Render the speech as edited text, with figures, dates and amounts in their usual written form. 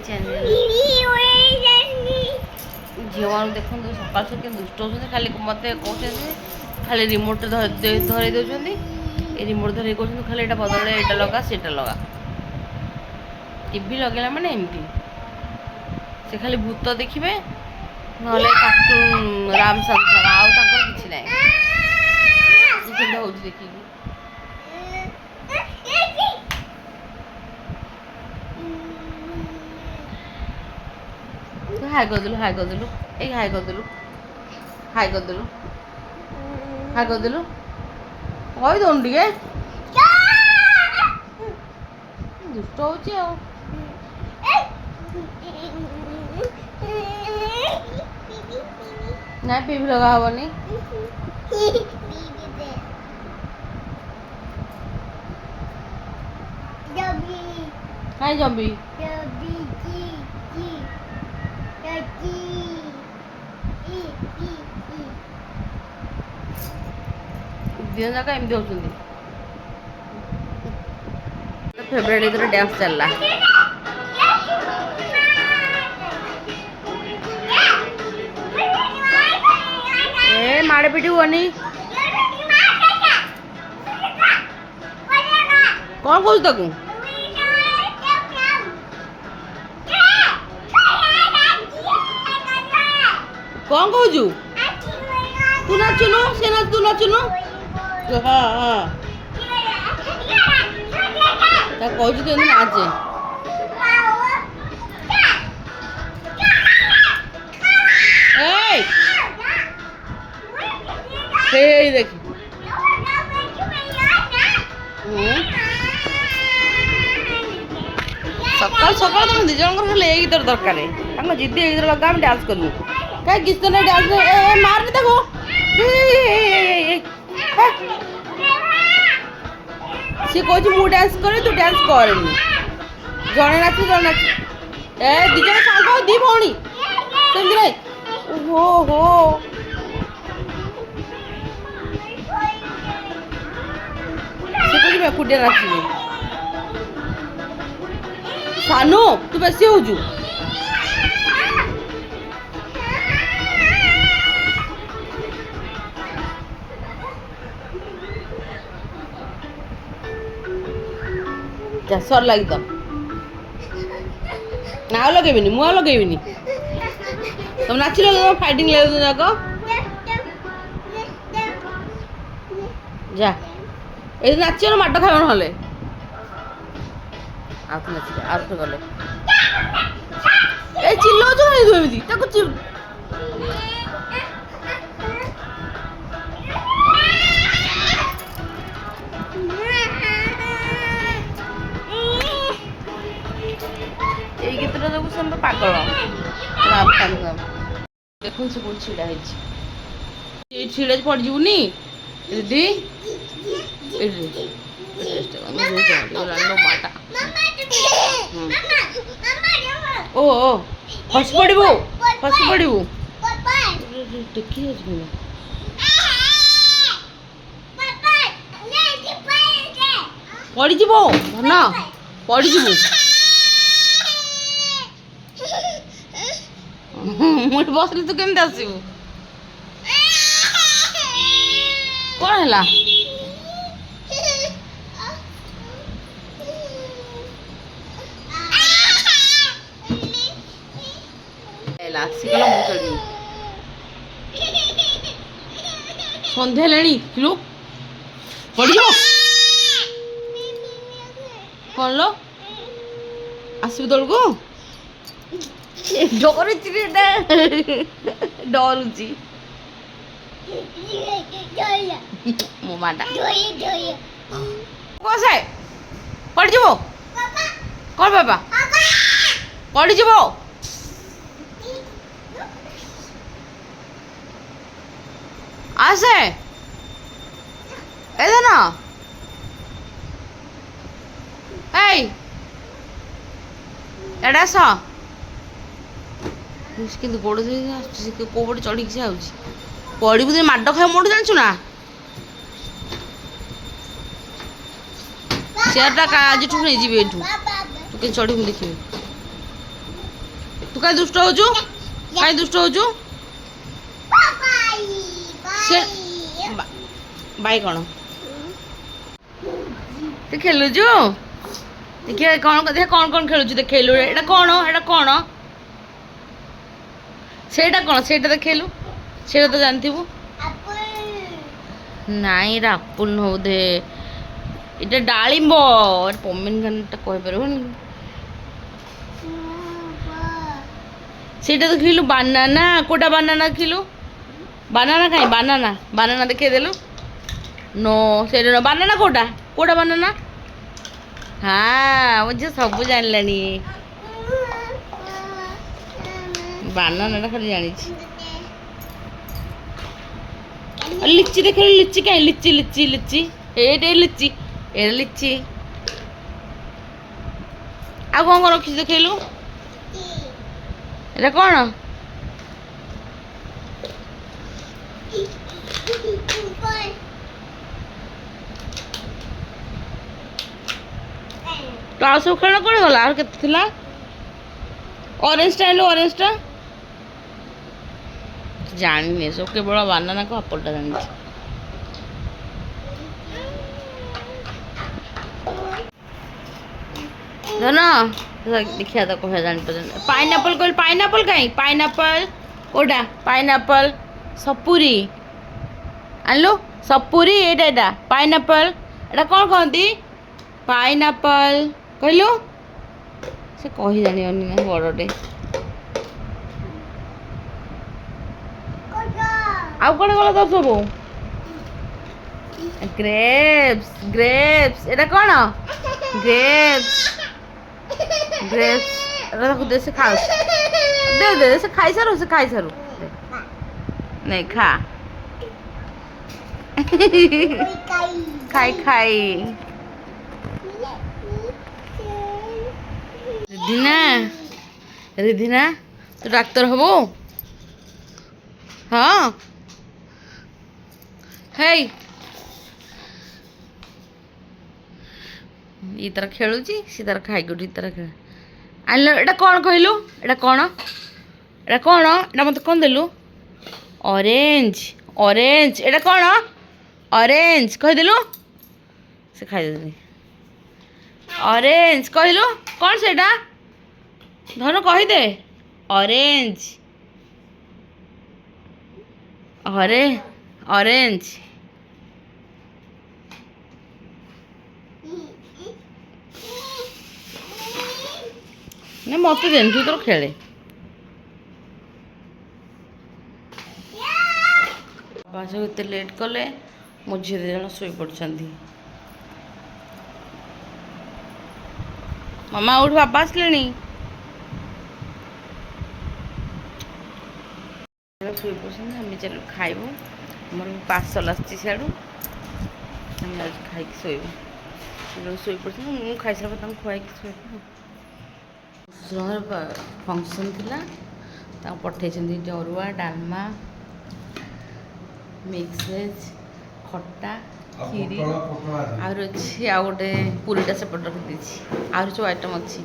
Channel ଝିଅମାନଙ୍କୁ ଦେଖନ୍ତୁ ସକାଳୁ ସକାଳୁ କେମିତି ଦୁଷ୍ଟ ହେଉଛନ୍ତି। ଖାଲି ମୋତେ କହୁଛନ୍ତି ଖାଲି ରିମୋଟ୍ରେ ଧରେଇ ଦେଉଛନ୍ତି। ଏ ରିମୋଟ୍ ଧରେଇ କହୁଛନ୍ତି ଖାଲି ଏଇଟା ବଦଳେ, ଏଇଟା ଲଗା, ସେଇଟା ଲଗା। ଟିଭି ଲଗେଇଲା ମାନେ ଏମିତି ସେ ଖାଲି ଭୂତ ଦେଖିବେ, ନହେଲେ କାର୍ଟୁନ୍ ରାମ ସଂସାର, ଆଉ ତାଙ୍କର କିଛି ନାହିଁ। କେମିତି ହେଉଛି ଦେଖିକି ହାଇ କରିଦେଲୁ, ହାଇ କରିଦେଲୁ, ଏଇ ହାଇ କରିଦେଲୁ, ହାଇ କରିଦେଲୁ, ହାଇ କରିଦେଲୁ, କହିଦେଉନୁ ଟିକେ ଦୁଷ୍ଟ ହେଉଛି ଆଉ। ନାଇଁ ପିଭି ଲଗା ହବନି। କାଇଁ ଜବି ଦିନ ଯାକ ଏମିତି ହେଉଛନ୍ତି। ଫେବରାଇଟ୍ ଏଥର ଡ୍ୟାନ୍ସ ଚାଲିଲା। ଏ ମାଡ଼େ ପିଟି ହୁଅନି। କ'ଣ କହୁଛୁ ତାକୁ? କ'ଣ କହୁଛୁ? ତୁ ନାଚୁନୁ, ସେ ନାଚ, ତୁ ନାଚୁନୁ। ହଁ ହଁ, ତା କହୁଛୁ ତୁ ଏମିତି ନାଚେ। ଏଇ ଦେଖି ସକାଳୁ ସକାଳୁ ତମ ଦି ଜଣଙ୍କର ହେଲେ ଏଇ ଗୀତର ଦରକାର। ତାଙ୍କ ଜିଦି ଏଇ ଗୀତ ଲଗା, ଆମେ ଡ୍ୟାନ୍ସ କରିବୁ। କାହିଁ ଗୀତ ନାହିଁ, ଡ୍ୟାନ୍ସ ନାହିଁ। ମାରନି ତାକୁ। ସିଏ କହୁଛି ମୁଁ ଡ୍ୟାନ୍ସ କରିବି, ତୁ ଡ୍ୟାନ୍ସ କରେନି। ଜଣେ ନାଚୁ, ଜଣେ ନାଚୁ। ଦି ଜଣ ସାଙ୍ଗ, ଦି ଭଉଣୀ, ସେମିତି ନାହିଁ। ଓହୋ ହୋ, ସେ କହୁଛି ମୁଁ ଏକୁଟିଆ ନାଚିବି। ସାନୁ ତୁ ବେଶୀ ହଉଛୁ। ସରିଲା ଗୀତ। ନା ଆଉ ଲଗେଇବିନି, ମୁଁ ଆଉ ଲଗେଇବିନି। ତମେ ନାଚିଲ, ତମ ଫାଇଟିଂ ଲାଗୁ ଯାକ। ଯା ଏଇ ନାଚିବ, ମାଡ଼ ଖାଇବ ନହେଲେ। ଆଉ ତ ନାଚିବେ, ଆଉ ତ ଗଲେ। ଏ ଚିଲଉଛୁ କାଇଁ ତୁ ଏମିତି ତାକୁ? ଏଇ ଗୀତଟା ଯୋଗୁ ସେ ପାଗଳ। ଦେଖୁନ ସେ କୋଉଠି ଛିଡ଼ା ହେଇଛି। ଏଇ ଛିଡ଼ା ପଡ଼ିଯିବୁନି ଦିଦି। ଓ ଖସି ପଡ଼ିବୁ, ଖସି ପଡ଼ିବୁ। ଟେକି ଯାଉଛି ପଡ଼ିଯିବୁ, ଧନ ପଡ଼ିଯିବୁ। ମୁଁ ଏଠି ବସିଲି, ତୁ କେମିତି ଆସିବୁ? କ'ଣ ହେଲା? ଆସିଗଲା, ମୁଁ ଚଳିବି। ସନ୍ଧ୍ୟା ହେଲାଣି, କିଲୋ ପଡ଼ିଯିବ। କ'ଣ ଲୋ, ଆସିବୁ ତଳକୁ? ଡରୁଛି, ଡରୁଛି ମୋ ମାଟା। କଷେ ପଡ଼ିଯିବ। କ'ଣ ବାବା ପଡ଼ିଯିବ? ଆସେ ଏ ଧନ, ଏଇ ଏଇଟା ଆସ। କିନ୍ତୁ ଗୋଡ଼ ଧରି ଆସୁଛି, ସେ କୋଉ ପଟେ ଚଢ଼ିକି ସେ ଆଉଛି। ପଡ଼ିବୁ ଯେ ମାଡ଼ ଖାଇବ ମୋଠୁ, ଜାଣିଛୁ ନା? ଚେୟାରଟା ଆଜିଠୁ ନେଇଯିବି ଏଠୁ। ତୁ କେମିତି ଚଢ଼ିବୁ ଦେଖିବି। ତୁ କାଇଁ ଦୁଷ୍ଟ ହଉଛୁ? କାଇଁ ଦୁଷ୍ଟ ହଉଛୁ? ସେ ବାଇ କ'ଣ ତୁ ଖେଳୁଛୁ? ଦେଖିଆ କ'ଣ ଦେଖିଆ କ'ଣ ଖେଳୁଛୁ ଦେଖେଇଲୁ। ଏଇଟା କ'ଣ? ଏଇଟା କ'ଣ? ସେଇଟା କ'ଣ? ସେଇଟା ଦେଖେଇଲୁ। ସେଇଟା ତ ଜାଣିଥିବୁ। ନାଇଁ ଏଇଟା ଆପୁଲ ନୁହଁ ବୋଧେ, ଏଇଟା ଡାଳିମ୍ବ। ଏଇଟା ପମିନଗ୍ରାନେଟ୍ କହିପାରିବନି। ସେଇଟା ଦେଖିଲୁ ବାନାନା। କୋଉଟା ବାନାନା ଦେଖିଲୁ? ବାନାନା କାଇଁ? ବାନାନା ବାନାନା ଦେଖେଇଦେଲୁ। नो ସେଇଟା ବାନାନା କୋଉଟା? କୋଉଟା ବାନାନା? ହଁ ମୋ ଝିଅ ସବୁ ଜାଣିଲାଣି। ବାନାନାଟା ଖାଲି ଜାଣିଛି। লিচি দেখেলু। লিচি কাই? লিচি লিচি লিচি এইটা লিচি। এটা লিচি। ଆଉ କ'ଣ କ'ଣ ରଖିଛୁ ଦେଖେଇଲୁ। এটা କ'ଣ? ତ ଆଉ ସବୁ ଖେଳ କ'ଣ ଗଲା? ଆଉ କେତେ ଥିଲା? ଅରେଞ୍ଜଟା ଆଣିଲୁ। ଅରେଞ୍ଜଟା ଜାଣିନି ସବୁ, କେବଳ ବାନାନାକୁ ଆପଲଟା ଜାଣିଛି। ଧନ ଦେଖିବା ତ କହିବା ଜାଣିପାରୁଛନ୍ତି। ପାଇନାପଲ୍ କହିଲୁ। ପାଇନାପଲ୍ କାଇଁ? ପାଇନାପଲ୍ କୋଉଟା? ପାଇନାପଲ୍ ସପୁରୀ ଆଣିଲୁ। ସପୁରୀ ଏଇଟା ଏଇଟା ପାଇନାପଲ୍। ଏଇଟା କ'ଣ କହନ୍ତି? ପାଇନାପଲ୍ କହିଲୁ। ସେ କହି ଜାଣିବନି ନା ବଡ଼ଟେ। ଆଉ କ'ଣ ଗଲା ତୋର ସବୁ? ଗ୍ରେପ୍ସ। ଗ୍ରେପ୍ସ ଏଇଟା କ'ଣ? ଗ୍ରେପ୍ସ। ଗ୍ରେପ୍ସ ଏଇଟା ତାକୁ ଦେ, ସେ ଖାଉ। ଦେ ଦେ ସେ ଖାଇସାରୁ। ସେ ଖାଇସାରୁ ନାଇଁ ଖା। ଖାଇ ଖାଇ। ରିଧିନା ରିଧିନା ତୁ ଡାକ୍ତର ହବୁ? ହଁ। ହେଇ ଇ ତାର ଖେଳୁଛି, ସେ ତାର ଖାଇକି ଉଠି ତାର ଖେଳ ଆଣିଲ। ଏଇଟା କ'ଣ କହିଲୁ? ଏଇଟା କ'ଣ? ଏଇଟା କ'ଣ? ଏଇଟା ମୋତେ କ'ଣ ଦେଲୁ? ଅରେଞ୍ଜ। ଅରେଞ୍ଜ ଏଇଟା କ'ଣ? ଅରେଞ୍ଜ କହିଦେଲୁ। ସେ ଖାଇଦେଲି। ଅରେଞ୍ଜ କହିଲୁ। କ'ଣ ସେଇଟା? ଧନ କହିଦେ। ଅରେଞ୍ଜ। ଅରେଞ୍ଜ। ନା ମୋତେ ଦେନି, ତୁ ତୋର ଖେଳେ। ବାବା ସବୁ ଏତେ ଲେଟ୍ କଲେ, ମୋ ଝିଅ 2 ଜଣ ଶୋଇପଡ଼ିଛନ୍ତି। ମାମା ଉଠ, ବାବା ଆସିଲେଣି। ଶୋଇପଡ଼ିଛନ୍ତି। ଆମେ ଚାଲୁ ଖାଇବୁ। ଆମର ପାର୍ସଲ ଆସିଛି ସିଆଡ଼ୁ, ଆମେ ଆଜି ଖାଇକି ଶୋଇବୁ। ଶୋଇପଡ଼ିଛନ୍ତି। ମୁଁ ଖାଇସାରିଲା ପରେ ତାଙ୍କୁ ଖୁଆଇକି ଶୋଇବୁ। ଫଙ୍କସନ୍ ଥିଲା, ତାଙ୍କୁ ପଠେଇଛନ୍ତି ଅରୁଆ ଡାଲମା, ମିକ୍ସ ଭେଜ୍, ଖଟା, କ୍ଷୀରି, ଆହୁରି ଅଛି ଆଉ ଗୋଟେ ପୁରୀଟା ସେପଟେ ରଖିଦେଇଛି। ଆହୁରି ସବୁ ଆଇଟମ୍ ଅଛି।